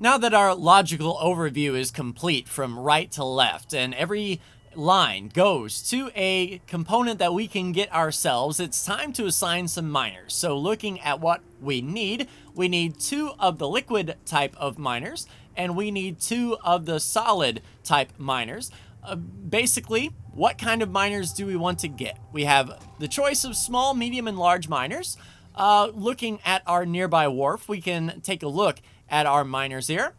Now that our logical overview is complete from right to left and every line goes to a component that we can get ourselves, it's time to assign some miners. So looking at what we need 2 of the liquid type of miners and we need 2 of the solid type miners. Basically, what kind of miners do we want to get? We have the choice of small, medium, and large miners. Looking at our nearby wharf, we can take a look at our miners here.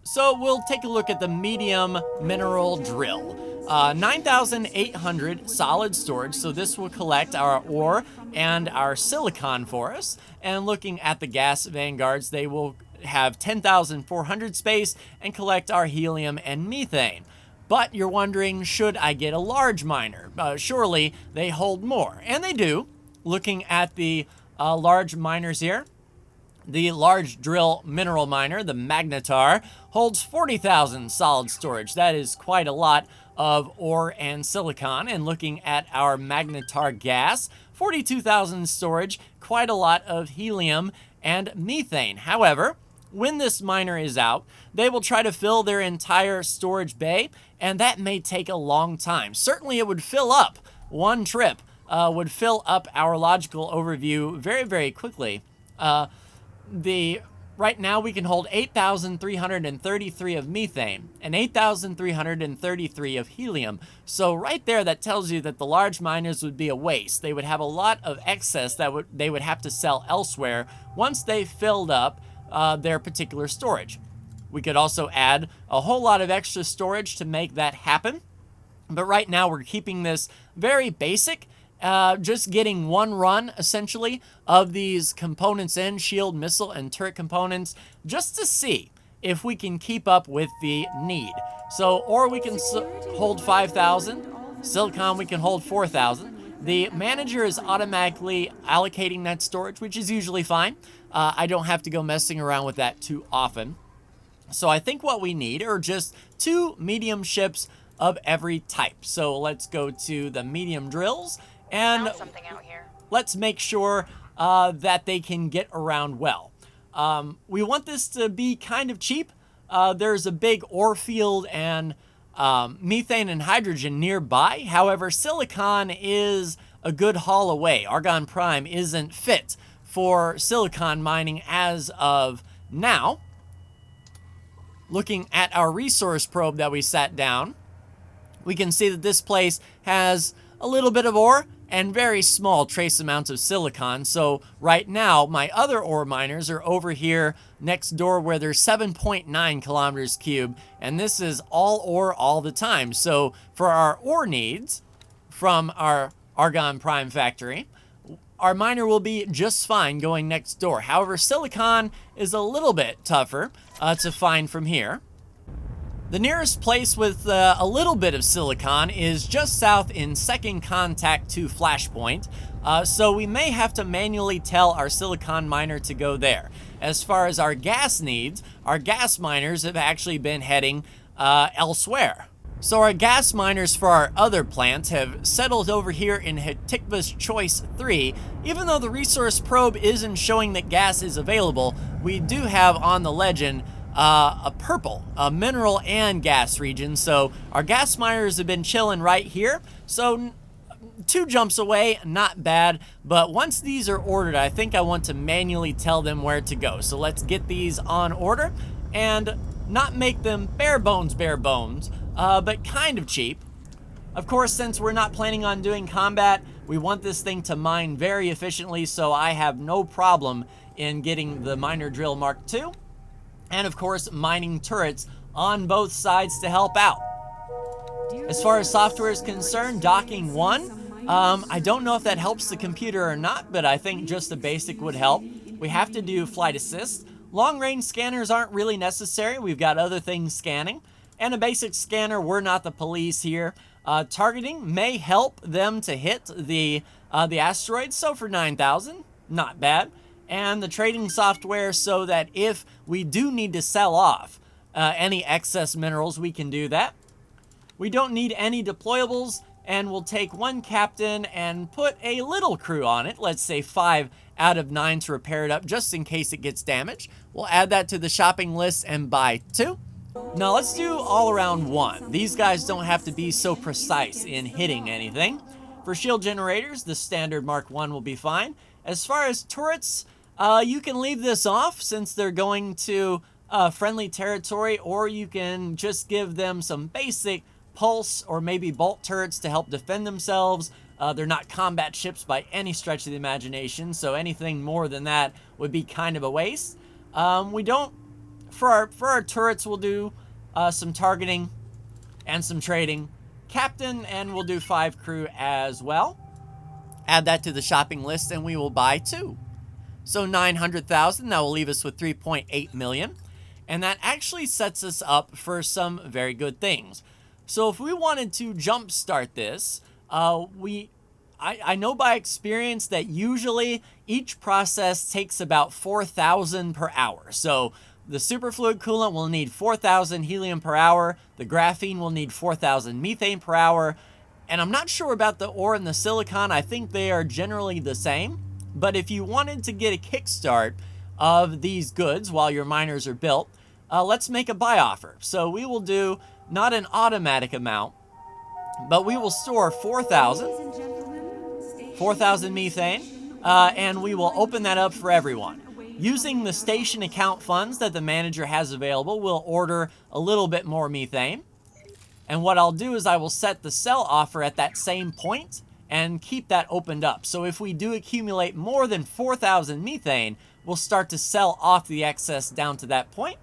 So we'll take a look at the medium mineral drill. 9,800 solid storage, so this will collect our ore and our silicon for us. And looking at the gas vanguards, they will have 10,400 space and collect our helium and methane. But you're wondering, should I get a large miner? Surely they hold more, and they do. Looking at the large miners here, the large drill mineral miner, the Magnetar, holds 40,000 solid storage. That is quite a lot of ore and silicon. And looking at our Magnetar gas, 42,000 storage, quite a lot of helium and methane. However, when this miner is out, they will try to fill their entire storage bay, and that may take a long time. Certainly it would fill up. One trip would fill up our logical overview very, very quickly. Right now we can hold 8,333 of methane and 8,333 of helium. So right there, that tells you that the large miners would be a waste. They would have a lot of excess that they would have to sell elsewhere once they filled up their particular storage. We could also add a whole lot of extra storage to make that happen. But right now we're keeping this very basic. Just getting one run, essentially, of these components in, shield, missile, and turret components, just to see if we can keep up with the need. So, or we can hold 5,000. Silicon, we can hold 4,000. The manager is automatically allocating that storage, which is usually fine. I don't have to go messing around with that too often. So I think what we need are just 2 medium ships of every type. So let's go to the medium drills. And something out here. Let's make sure that they can get around well. We want this to be kind of cheap. There's a big ore field and methane and hydrogen nearby. However, silicon is a good haul away. Argon Prime isn't fit for silicon mining as of now. Looking at our resource probe that we sat down, we can see that this place has a little bit of ore and very small trace amounts of silicon. So right now, my other ore miners are over here next door where there's 7.9 kilometers cube, and this is all ore all the time. So for our ore needs from our Argon Prime factory, our miner will be just fine going next door. However, silicon is a little bit tougher to find from here. The nearest place with a little bit of silicon is just south in second contact to Flashpoint, so we may have to manually tell our silicon miner to go there. As far as our gas needs, our gas miners have actually been heading elsewhere. So our gas miners for our other plants have settled over here in Hatikva's Choice 3. Even though the resource probe isn't showing that gas is available, we do have on the legend a purple, a mineral and gas region. So our gas miners have been chilling right here. So 2 jumps away, not bad. But once these are ordered, I think I want to manually tell them where to go. So let's get these on order and not make them bare bones, but kind of cheap. Of course, since we're not planning on doing combat, we want this thing to mine very efficiently. So I have no problem in getting the miner drill Mark II. And of course, mining turrets on both sides to help out. As far as software is concerned, docking 1, I don't know if that helps the computer or not, but I think just the basic would help. We have to do flight assist. Long-range scanners aren't really necessary. We've got other things scanning. And a basic scanner, we're not the police here. Targeting may help them to hit the asteroids, so for 9,000, not bad. And the trading software so that if we do need to sell off any excess minerals, we can do that. We don't need any deployables, and we'll take one captain and put a little crew on it. Let's say 5 out of 9 to repair it up just in case it gets damaged. We'll add that to the shopping list and buy 2. Now let's do all around 1. These guys don't have to be so precise in hitting anything. For shield generators, the standard Mark 1 will be fine. As far as turrets, you can leave this off since they're going to friendly territory, or you can just give them some basic pulse or maybe bolt turrets to help defend themselves. They're not combat ships by any stretch of the imagination, so anything more than that would be kind of a waste. For our turrets, we'll do some targeting and some trading. Captain, and we'll do 5 crew as well. Add that to the shopping list, and we will buy 2. So 900,000, that will leave us with 3.8 million. And that actually sets us up for some very good things. So if we wanted to jumpstart this, I know by experience that usually each process takes about 4,000 per hour. So the superfluid coolant will need 4,000 helium per hour. The graphene will need 4,000 methane per hour. And I'm not sure about the ore and the silicon. I think they are generally the same. But if you wanted to get a kickstart of these goods while your miners are built, let's make a buy offer. So we will do not an automatic amount, but we will store 4,000 methane, and we will open that up for everyone. Using the station account funds that the manager has available, we'll order a little bit more methane. And what I'll do is I will set the sell offer at that same point and keep that opened up. So if we do accumulate more than 4,000 methane, we'll start to sell off the excess down to that point.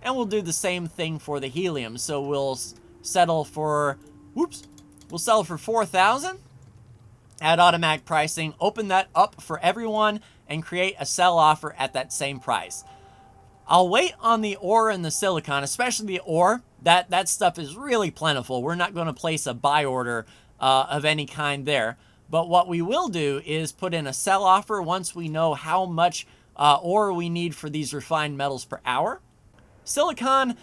And we'll do the same thing for the helium. So we'll settle for, we'll sell for 4,000 at automatic pricing, open that up for everyone, and create a sell offer at that same price. I'll wait on the ore and the silicon, especially the ore. That stuff is really plentiful. We're not going to place a buy order of any kind there. But what we will do is put in a sell offer once we know how much ore we need for these refined metals per hour. Silicon,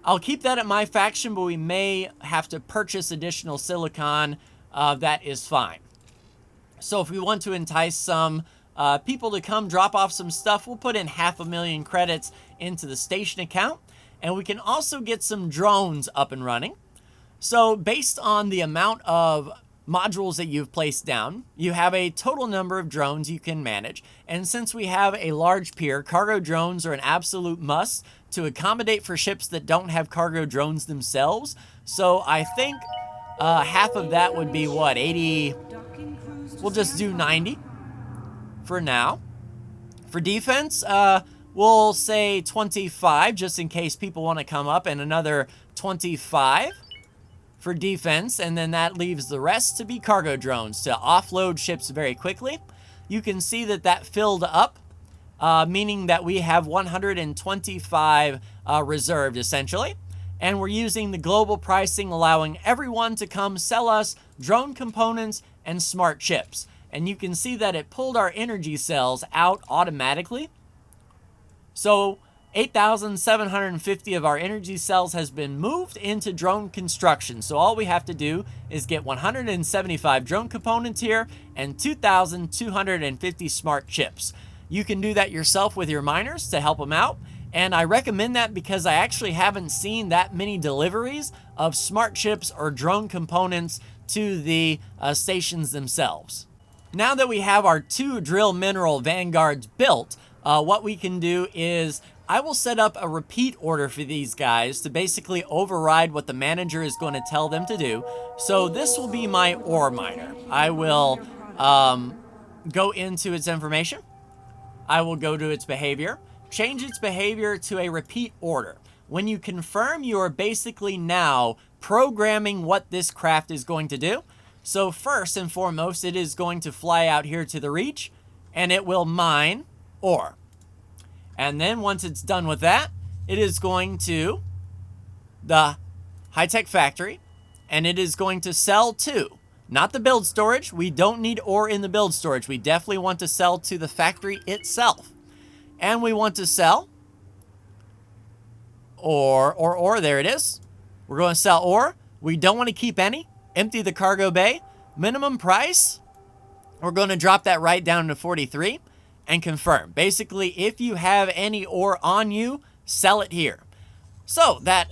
I'll keep that at my faction, but we may have to purchase additional silicon. That is fine. So if we want to entice some people to come drop off some stuff, we'll put in 500,000 credits into the station account. And we can also get some drones up and running. So based on the amount of modules that you've placed down, you have a total number of drones you can manage. And since we have a large pier, cargo drones are an absolute must to accommodate for ships that don't have cargo drones themselves. So I think half of that would be what, 80? We'll just do 90 for now. For defense, we'll say 25 just in case people want to come up, and another 25 for defense, and then that leaves the rest to be cargo drones to offload ships very quickly. You can see that that filled up, meaning that we have 125 reserved essentially, and we're using the global pricing, allowing everyone to come sell us drone components and smart chips. And you can see that it pulled our energy cells out automatically. So 8,750 of our energy cells has been moved into drone construction. So all we have to do is get 175 drone components here and 2,250 smart chips. You can do that yourself with your miners to help them out. And I recommend that because I actually haven't seen that many deliveries of smart chips or drone components to the stations themselves. Now that we have our 2 drill mineral vanguards built, what we can do is I will set up a repeat order for these guys to basically override what the manager is going to tell them to do. So this will be my ore miner. I will go into its information. I will go to its behavior, change its behavior to a repeat order. When you confirm, you are basically now programming what this craft is going to do. So first and foremost, it is going to fly out here to the reach, and it will mine ore. And then once it's done with that, it is going to the high-tech factory, and it is going to sell to, not the build storage. We don't need ore in the build storage. We definitely want to sell to the factory itself. And we want to sell ore, there it is. We're going to sell ore. We don't want to keep any. empty the cargo bay. Minimum price, we're going to drop that right down to 43 and confirm. Basically, if you have any ore on you, sell it here. So that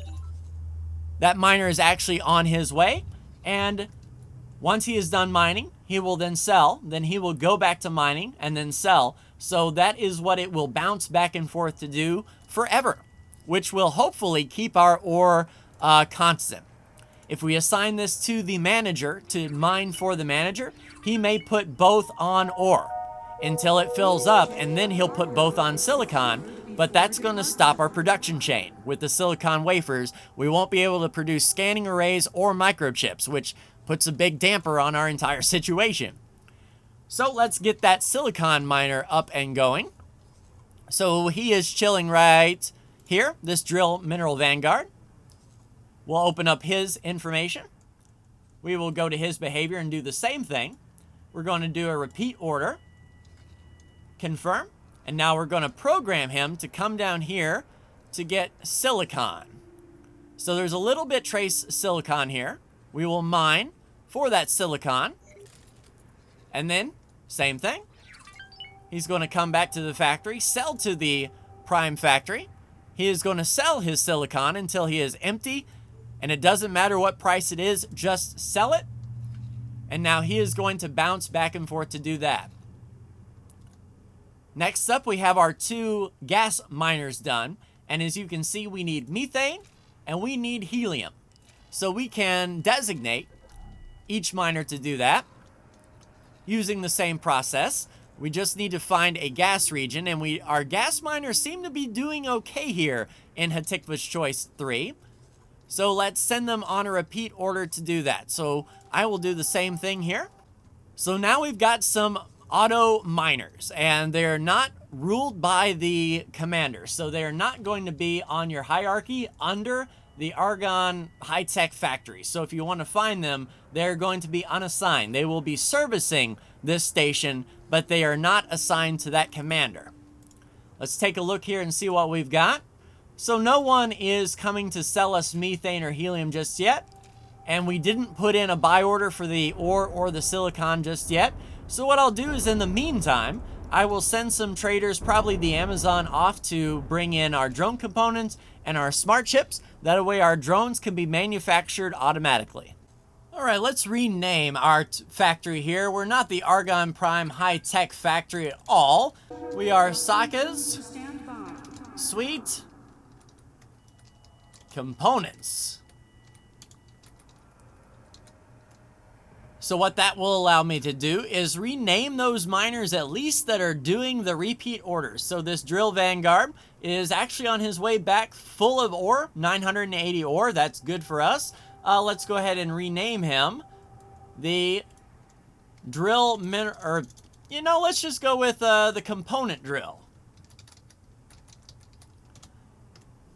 miner is actually on his way, and once he is done mining, he will then sell. Then he will go back to mining and then sell. So that is what it will bounce back and forth to do forever, which will hopefully keep our ore constant. If we assign this to the manager to mine for the manager, he may put both on ore until it fills up, and then he'll put both on silicon, but that's going to stop our production chain. With the silicon wafers, we won't be able to produce scanning arrays or microchips, which puts a big damper on our entire situation. So let's get that silicon miner up and going. So he is chilling right here, this drill mineral vanguard. We'll open up his information. We will go to his behavior and do the same thing. We're going to do a repeat order. Confirm. And now we're going to program him to come down here to get silicon. So there's a little bit trace silicon here. We will mine for that silicon. And then, same thing. He's going to come back to the factory, sell to the prime factory. He is going to sell his silicon until he is empty. And it doesn't matter what price it is, just sell it. And now he is going to bounce back and forth to do that. Next up, we have our 2 gas miners done. And as you can see, we need methane and we need helium. So we can designate each miner to do that using the same process. We just need to find a gas region, and our gas miners seem to be doing okay here in Hatikva's Choice 3. So let's send them on a repeat order to do that. So I will do the same thing here. So now we've got some auto miners, and they're not ruled by the commander. So they're not going to be on your hierarchy under the Argonne high-tech factory. So if you want to find them, they're going to be unassigned. They will be servicing this station, but they are not assigned to that commander. Let's take a look here and see what we've got. So no one is coming to sell us methane or helium just yet. And we didn't put in a buy order for the ore or the silicon just yet. So what I'll do is, in the meantime, I will send some traders, probably the Amazon, off to bring in our drone components and our smart chips. That way our drones can be manufactured automatically. All right, let's rename our factory here. We're not the Argonne Prime high-tech factory at all. We are Saka's Sweet Components. So what that will allow me to do is rename those miners, at least that are doing the repeat orders. So this drill vanguard is actually on his way back full of ore, 980 ore. That's good for us. Let's go ahead and rename him the drill let's just go with the component drill.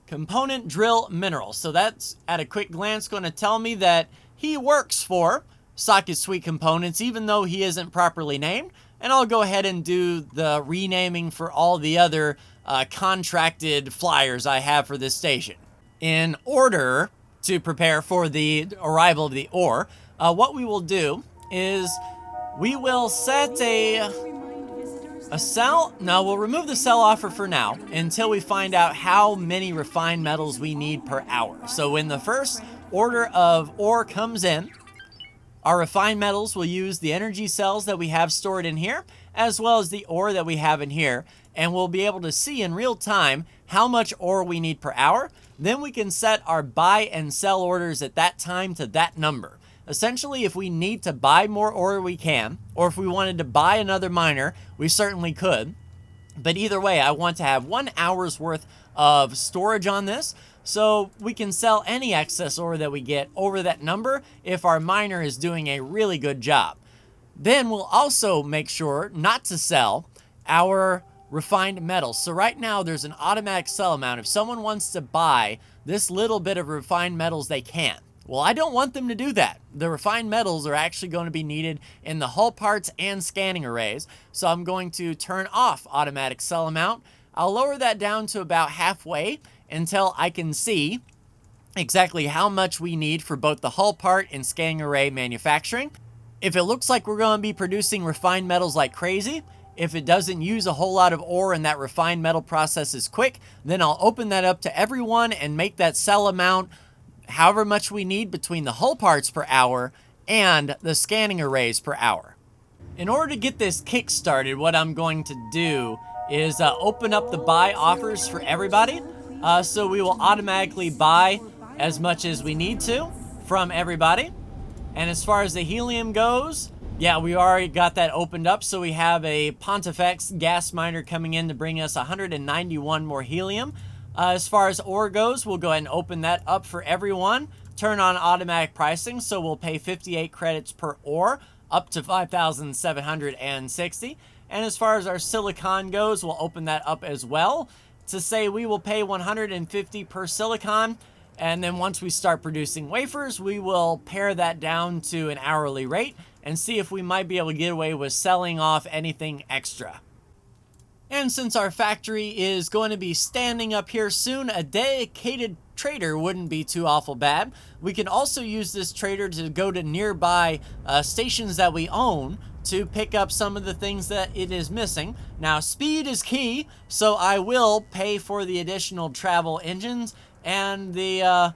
Component drill mineral. So that's, at a quick glance, going to tell me that he works for Socket Sweet Components, even though he isn't properly named. And I'll go ahead and do the renaming for all the other contracted flyers I have for this station. In order to prepare for the arrival of the ore, what we will do is we will set a sell. No, we'll remove the sell offer for now until we find out how many refined metals we need per hour. So when the first order of ore comes in, our refined metals will use the energy cells that we have stored in here, as well as the ore that we have in here, and we'll be able to see in real time how much ore we need per hour. Then we can set our buy and sell orders at that time to that number. Essentially, if we need to buy more ore, we can, or if we wanted to buy another miner, we certainly could. But either way, I want to have 1 hour's worth of storage on this, so we can sell any excess ore that we get over that number if our miner is doing a really good job. Then we'll also make sure not to sell our refined metals. So right now there's an automatic sell amount. If someone wants to buy this little bit of refined metals, they can. Well, I don't want them to do that. The refined metals are actually going to be needed in the hull parts and scanning arrays. So I'm going to turn off automatic sell amount. I'll lower that down to about halfway until I can see exactly how much we need for both the hull part and scanning array manufacturing. If it looks like we're going to be producing refined metals like crazy, if it doesn't use a whole lot of ore and that refined metal process is quick, then I'll open that up to everyone and make that cell amount however much we need between the hull parts per hour and the scanning arrays per hour. In order to get this kick started, what I'm going to do is open up the buy offers for everybody. So we will automatically buy as much as we need to from everybody. And as far as the helium goes, yeah, we already got that opened up. So we have a Pontifex gas miner coming in to bring us 191 more helium. As far as ore goes, we'll go ahead and open that up for everyone. Turn on automatic pricing, so we'll pay 58 credits per ore, up to 5,760. And as far as our silicon goes, we'll open that up as well to say we will pay 150 per silicon. And then once we start producing wafers, we will pare that down to an hourly rate and see if we might be able to get away with selling off anything extra. And since our factory is going to be standing up here soon, a dedicated trader wouldn't be too awful bad. We can also use this trader to go to nearby stations that we own to pick up some of the things that it is missing. Now, speed is key, so I will pay for the additional travel engines and the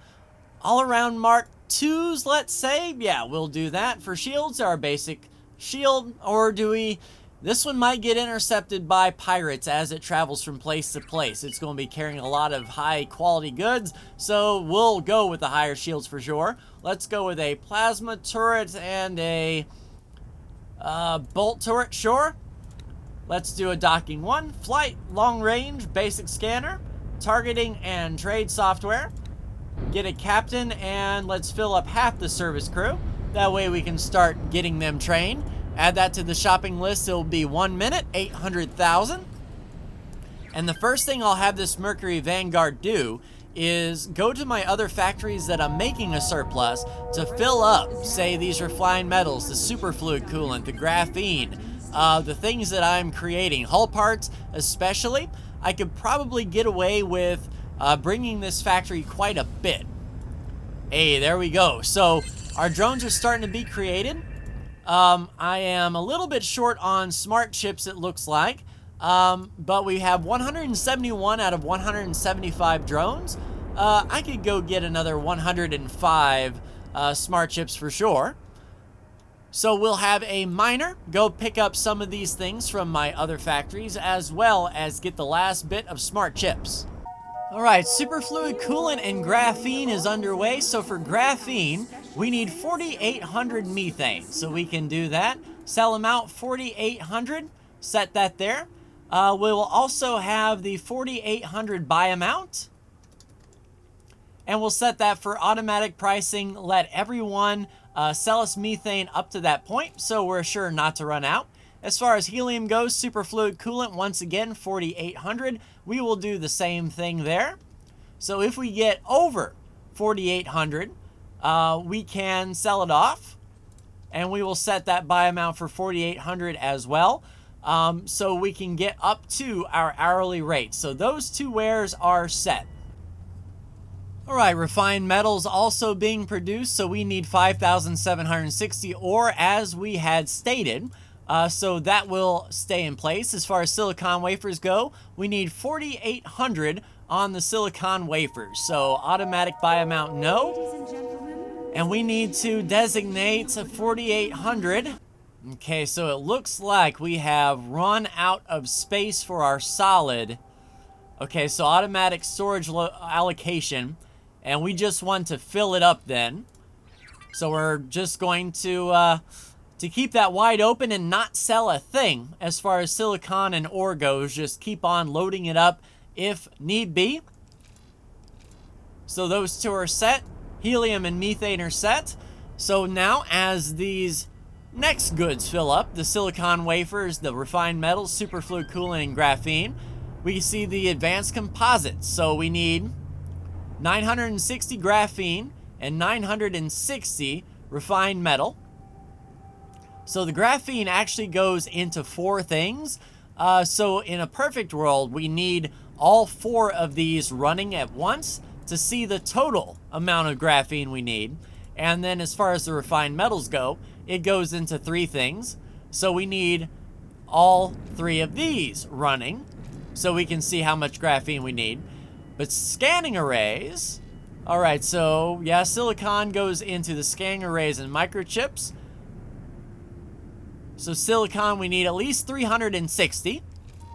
all-around Mark IIs, let's say. Yeah, we'll do that. For shields, our basic shield, or do we... This one might get intercepted by pirates as it travels from place to place. It's going to be carrying a lot of high-quality goods, so we'll go with the higher shields for sure. Let's go with a plasma turret and a bolt turret, sure. Let's do a docking 1, flight, long range, basic scanner, targeting and trade software. Get a captain, and let's fill up half the service crew. That way we can start getting them trained. Add that to the shopping list. It'll be 1 minute, 800,000. And the first thing I'll have this Mercury Vanguard do is go to my other factories that I'm making a surplus to fill up, say, these refined metals, the superfluid coolant, the graphene, the things that I'm creating, hull parts especially. I could probably get away with bringing this factory quite a bit. Hey, there we go. So our drones are starting to be created. I am a little bit short on smart chips, it looks like, but we have 171 out of 175 drones. I could go get another 105 smart chips for sure. So we'll have a miner go pick up some of these things from my other factories, as well as get the last bit of smart chips. Alright, superfluid coolant and graphene is underway. So for graphene, we need 4,800 methane. So we can do that. Sell them out, 4,800. Set that there. We will also have the 4,800 buy amount. And we'll set that for automatic pricing. Let everyone sell us methane up to that point, so we're sure not to run out. As far as helium goes, superfluid coolant, once again, 4,800. We will do the same thing there. So if we get over 4,800, we can sell it off. And we will set that buy amount for 4,800 as well. So we can get up to our hourly rate. So those two wares are set. Alright, refined metals also being produced. So we need 5,760 ore, as we had stated. So that will stay in place. As far as silicon wafers go, we need 4,800 on the silicon wafers. So automatic buy amount, no. And we need to designate 4,800. Okay, so it looks like we have run out of space for our solid. Okay, so automatic storage allocation. And we just want to fill it up then. So we're just going to keep that wide open and not sell a thing as far as silicon and ore goes. Just keep on loading it up if need be. So those two are set. Helium and methane are set. So now as these next goods fill up, the silicon wafers, the refined metals, superfluid coolant, and graphene, we see the advanced composites. So we need 960 graphene and 960 refined metal. So the graphene actually goes into 4 things. So in a perfect world, we need all 4 of these running at once to see the total amount of graphene we need. And then as far as the refined metals go, it goes into 3 things. So we need all 3 of these running so we can see how much graphene we need. But scanning arrays, all right, so yeah, silicon goes into the scanning arrays and microchips. So silicon, we need at least 360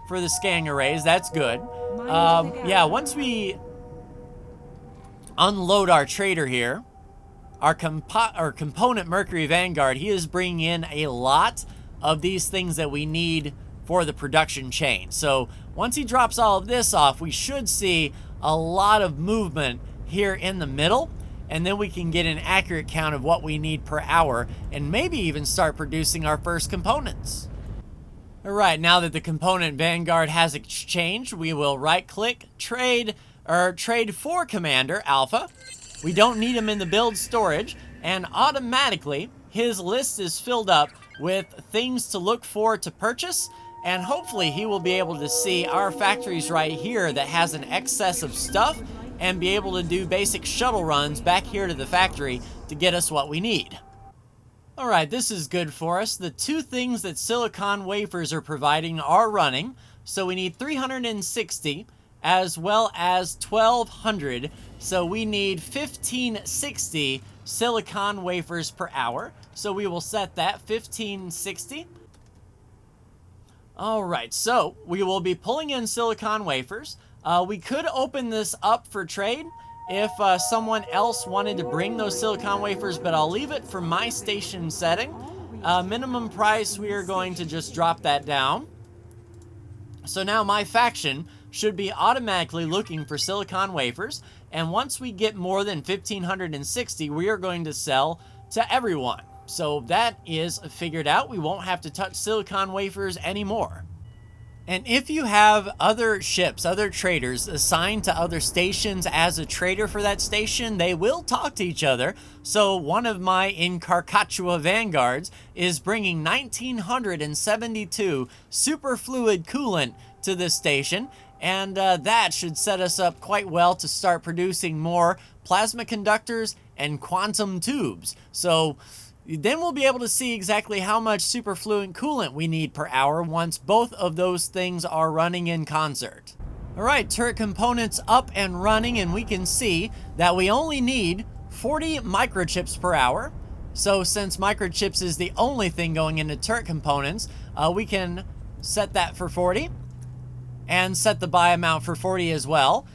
for the scanning arrays. That's good. Yeah, once we unload our trader here, our component Mercury Vanguard, he is bringing in a lot of these things that we need for the production chain. So once he drops all of this off, we should see a lot of movement here in the middle, and then we can get an accurate count of what we need per hour and maybe even start producing our first components. All right, now that the component Vanguard has exchanged, we will right-click, trade for Commander Alpha. We don't need him in the build storage, and automatically his list is filled up with things to look for to purchase, and hopefully he will be able to see our factories right here that has an excess of stuff and be able to do basic shuttle runs back here to the factory to get us what we need. All right, this is good for us. The 2 things that silicon wafers are providing are running, so we need 360 as well as 1200, so we need 1560 silicon wafers per hour. So we will set that 1560. All right, so we will be pulling in silicon wafers. We could open this up for trade if someone else wanted to bring those silicon wafers, but I'll leave it for my station setting. Minimum price, we are going to just drop that down. So now my faction should be automatically looking for silicon wafers, and once we get more than 1560, we are going to sell to everyone. So that is figured out. We won't have to touch silicon wafers anymore. And if you have other ships, other traders assigned to other stations as a trader for that station, they will talk to each other. So one of my Incarcatua Vanguards is bringing 1972 superfluid coolant to this station, and that should set us up quite well to start producing more plasma conductors and quantum tubes. So then we'll be able to see exactly how much superfluid coolant we need per hour once both of those things are running in concert. All right, turret components up and running, and we can see that we only need 40 microchips per hour. So since microchips is the only thing going into turret components, we can set that for 40 and set the buy amount for 40 as well.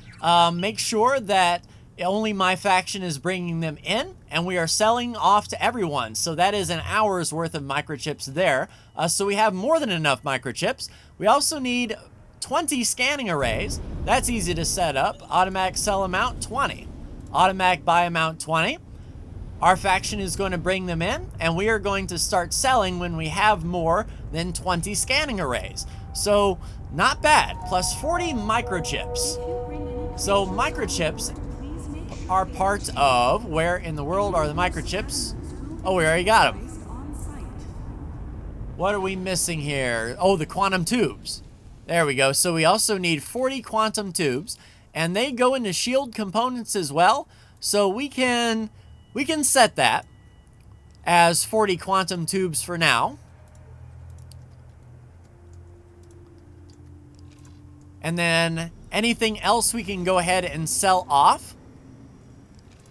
Make sure that only my faction is bringing them in, and we are selling off to everyone. So that is an hour's worth of microchips there. So we have more than enough microchips. We also need 20 scanning arrays. That's easy to set up. Automatic sell amount 20. Automatic buy amount 20. Our faction is going to bring them in, and we are going to start selling when we have more than 20 scanning arrays. So not bad. Plus 40 microchips. So microchips are part of, where in the world are the microchips? Oh, we already got them. What are we missing here? Oh, the quantum tubes. There we go. So we also need 40 quantum tubes, and they go into shield components as well. So we can set that as 40 quantum tubes for now. And then anything else we can go ahead and sell off.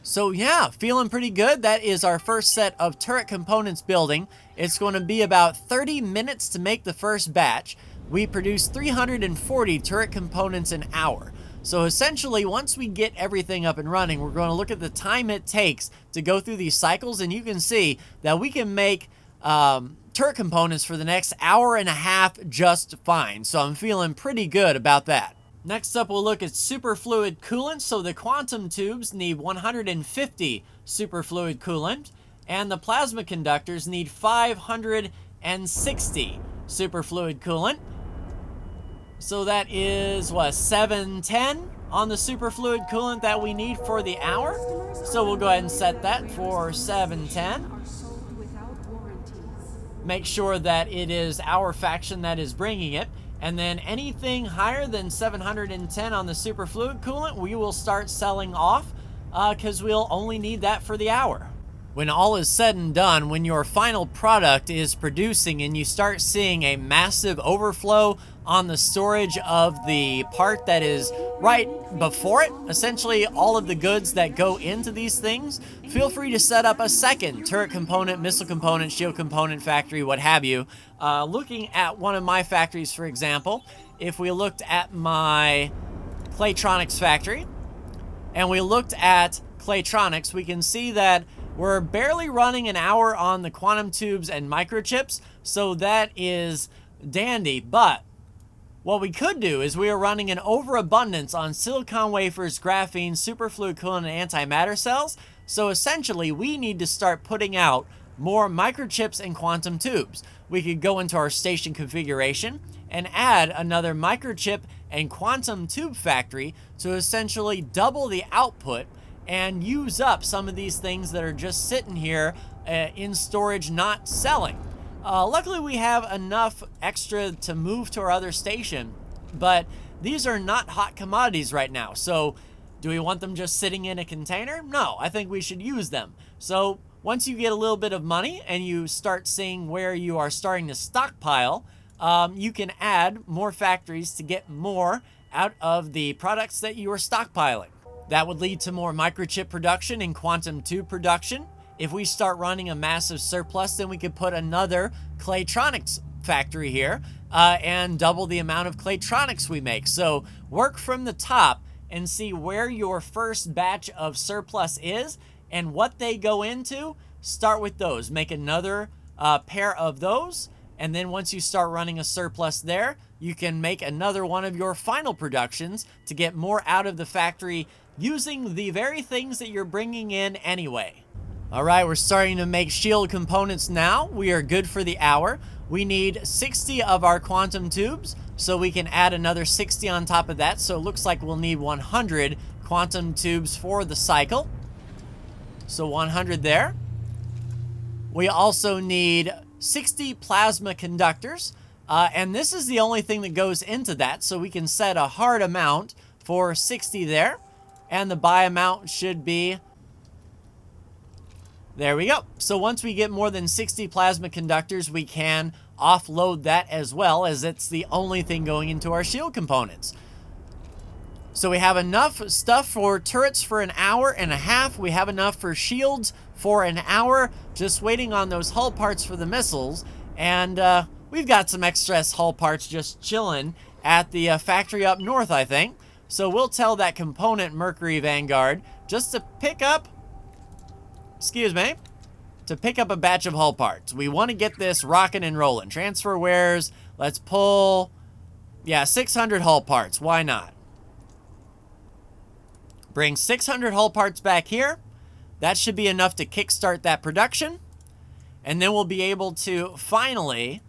So yeah, feeling pretty good. That is our first set of turret components building. It's going to be about 30 minutes to make the first batch. We produce 340 turret components an hour. So essentially, once we get everything up and running, we're going to look at the time it takes to go through these cycles, and you can see that we can make turret components for the next hour and a half just fine. So I'm feeling pretty good about that. Next up, we'll look at superfluid coolant. So the quantum tubes need 150 superfluid coolant, and the plasma conductors need 560 superfluid coolant. So that is, what, 710 on the superfluid coolant that we need for the hour. So we'll go ahead and set that for 710. Make sure that it is our faction that is bringing it. And then anything higher than 710 on the superfluid coolant, we will start selling off because we'll only need that for the hour. When all is said and done, when your final product is producing and you start seeing a massive overflow on the storage of the part that is right before it, essentially all of the goods that go into these things, feel free to set up a second turret component, missile component, shield component factory, what have you. Looking at one of my factories, for example, if we looked at my Claytronics factory and we looked at Claytronics, we can see that we're barely running an hour on the quantum tubes and microchips, so that is dandy. But what we could do is we are running an overabundance on silicon wafers, graphene, superfluid coolant, and antimatter cells. So essentially, we need to start putting out more microchips and quantum tubes. We could go into our station configuration and add another microchip and quantum tube factory to essentially double the output and use up some of these things that are just sitting here in storage, not selling. Luckily, we have enough extra to move to our other station, but these are not hot commodities right now. So do we want them just sitting in a container? No, I think we should use them. So once you get a little bit of money and you start seeing where you are starting to stockpile, you can add more factories to get more out of the products that you are stockpiling. That would lead to more microchip production and quantum tube production. If we start running a massive surplus, then we could put another Claytronics factory here and double the amount of Claytronics we make. So work from the top and see where your first batch of surplus is and what they go into. Start with those. Make another pair of those. And then once you start running a surplus there, you can make another one of your final productions to get more out of the factory using the very things that you're bringing in anyway. All right, we're starting to make shield components now. We are good for the hour. We need 60 of our quantum tubes, so we can add another 60 on top of that. So it looks like we'll need 100 quantum tubes for the cycle. So 100 there. We also need 60 plasma conductors, and this is the only thing that goes into that, so we can set a hard amount for 60 there. And the buy amount should be, there we go. So once we get more than 60 plasma conductors, we can offload that as well, as it's the only thing going into our shield components. So we have enough stuff for turrets for an hour and a half. We have enough for shields for an hour, just waiting on those hull parts for the missiles. And we've got some excess hull parts just chilling at the factory up north, I think. So we'll tell that component Mercury Vanguard just to pick up, to pick up a batch of hull parts. We want to get this rocking and rolling. Transfer wares, let's pull, 600 hull parts. Why not? Bring 600 hull parts back here. That should be enough to kickstart that production. And then we'll be able to finally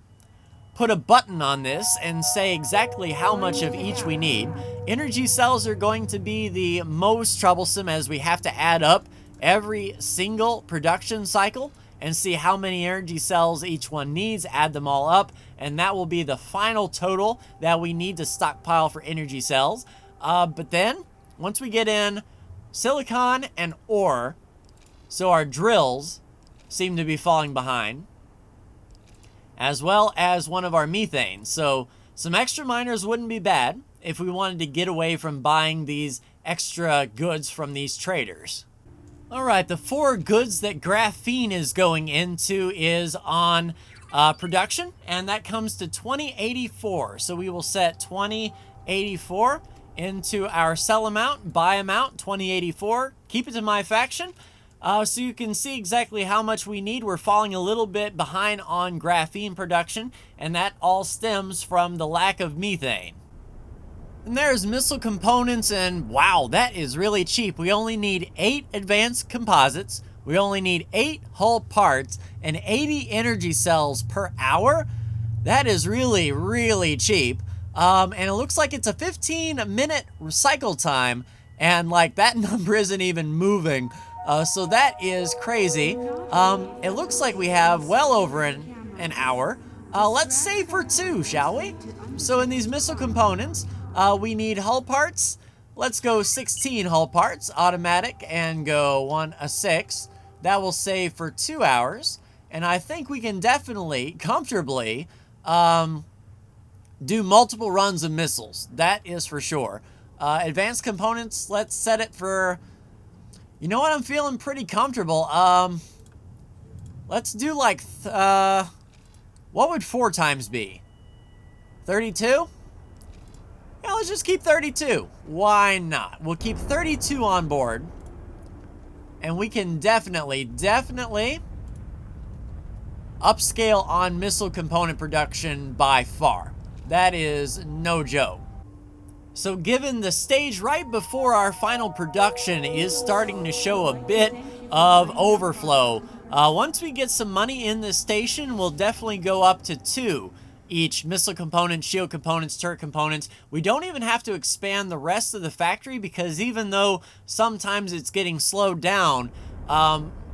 put a button on this and say exactly how much of each we need. Energy cells are going to be the most troublesome, as we have to add up every single production cycle and see how many energy cells each one needs, add them all up, and that will be the final total that we need to stockpile for energy cells. But then, once we get in silicon and ore, so our drills seem to be falling behind, as well as one of our methanes. So some extra miners wouldn't be bad if we wanted to get away from buying these extra goods from these traders. All right, the 4 goods that graphene is going into is on production, and that comes to 2084. So we will set 2084 into our sell amount, buy amount, 2084. Keep it to my faction. So you can see exactly how much we need. We're falling a little bit behind on graphene production, and that all stems from the lack of methane. And there's missile components, and wow, that is really cheap. We only need 8 advanced composites. We only need 8 hull parts and 80 energy cells per hour. That is really, really cheap. And it looks like it's a 15-minute cycle time, and like that number isn't even moving. So that is crazy. It looks like we have well over an hour Let's say for 2, shall we? So in these missile components, we need hull parts. Let's go 16 hull parts, automatic, and go 1 a 6. That will save for 2 hours. And I think we can definitely, comfortably, do multiple runs of missiles. That is for sure. Advanced components, let's set it for... You know what? I'm feeling pretty comfortable. Let's do like... what would 4 times be? 32? Yeah, let's just keep 32. Why not? We'll keep 32 on board. And we can definitely upscale on missile component production by far. That is no joke. So given the stage right before our final production is starting to show a bit of overflow, once we get some money in this station, we'll definitely go up to 2 each: missile components, shield components, turret components. We don't even have to expand the rest of the factory, because even though sometimes it's getting slowed down,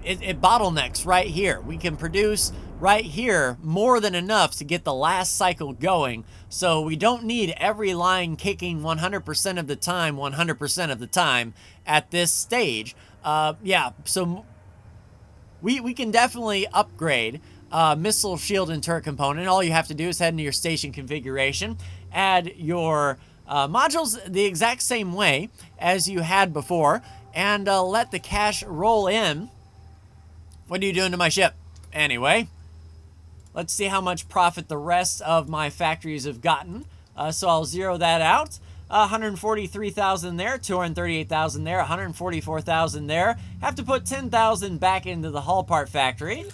it bottlenecks right here. We can produce right here more than enough to get the last cycle going. So we don't need every line kicking 100% of the time, 100% of the time at this stage. Yeah, so we can definitely upgrade missile, shield, and turret component. All you have to do is head into your station configuration, add your modules the exact same way as you had before, and let the cash roll in. What are you doing to my ship? Anyway, let's see how much profit the rest of my factories have gotten. So I'll zero that out. 143,000 there, 238,000 there, 144,000 there. Have to put 10,000 back into the hull part factory.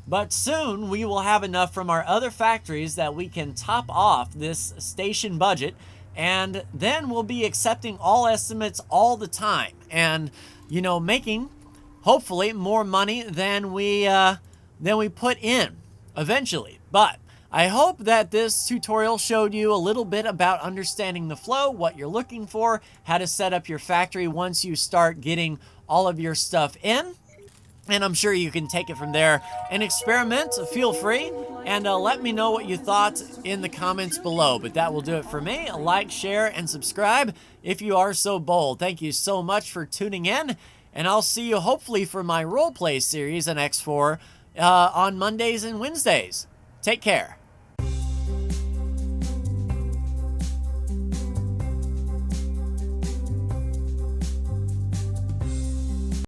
But soon we will have enough from our other factories that we can top off this station budget, and then we'll be accepting all estimates all the time, and, you know, making hopefully more money than we put in eventually. But I hope that this tutorial showed you a little bit about understanding the flow, what you're looking for, how to set up your factory once you start getting all of your stuff in. And I'm sure you can take it from there and experiment. Feel free, and let me know what you thought in the comments below. But that will do it for me. Like, share, and subscribe if you are so bold. Thank you so much for tuning in, and I'll see you hopefully for my roleplay series in X4 on Mondays and Wednesdays. Take care.